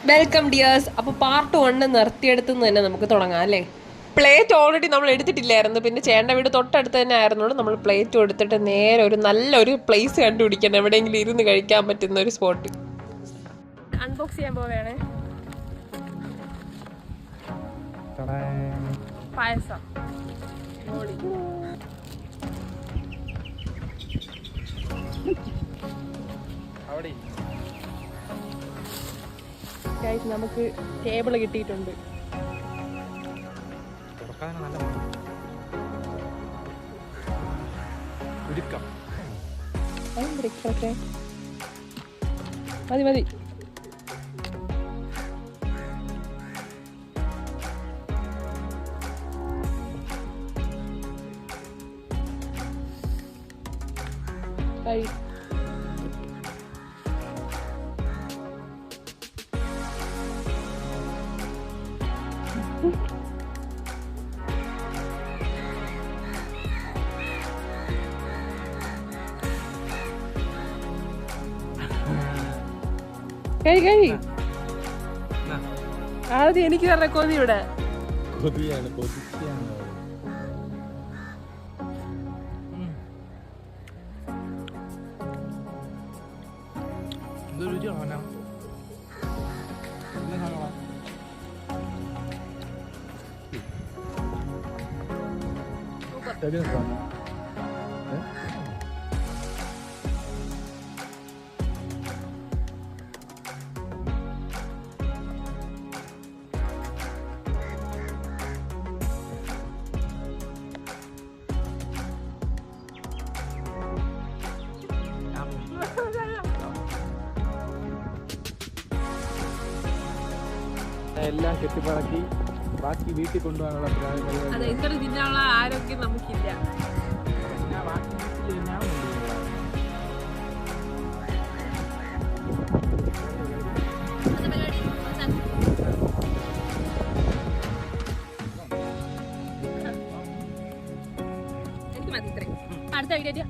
Welcome dears. അപ്പോൾ part 1 നിർത്തിയെടുത്തുനിന്ന് തന്നെ നമുക്ക് തുടങ്ങാം അല്ലേ. പ്ലേറ്റ് ഓൾറെഡി നമ്മൾ എടുത്തിട്ടില്ലായിരുന്നു. പിന്നെ ചേട്ടൻ്റെ വീട് തൊട്ടടുത്ത് തന്നെ ആയിരുന്നുള്ളൂ. നമ്മൾ പ്ലേറ്റും എടുത്തിട്ട് നേരെ ഒരു നല്ലൊരു പ്ലേസ് കണ്ടുപിടിക്കണം, എവിടെയെങ്കിലും ഇരുന്ന് കഴിക്കാൻ പറ്റുന്ന ഒരു സ്പോട്ട്. അൺബോക്സ് ചെയ്യാൻ പോവുകയാണ്. പായസം നമുക്ക് ടേബിള് കിട്ടിയിട്ടുണ്ട്. മതി മതി. ആദ്യം എനിക്ക് പറഞ്ഞ കൊതി ഇവിടെ എല്ലാം കെട്ടിപ്പറക്കി ബാക്കി വീട്ടിൽ കൊണ്ടുപോകാനുള്ള ആരോഗ്യം നമുക്കില്ല. അടുത്ത വീഡിയോ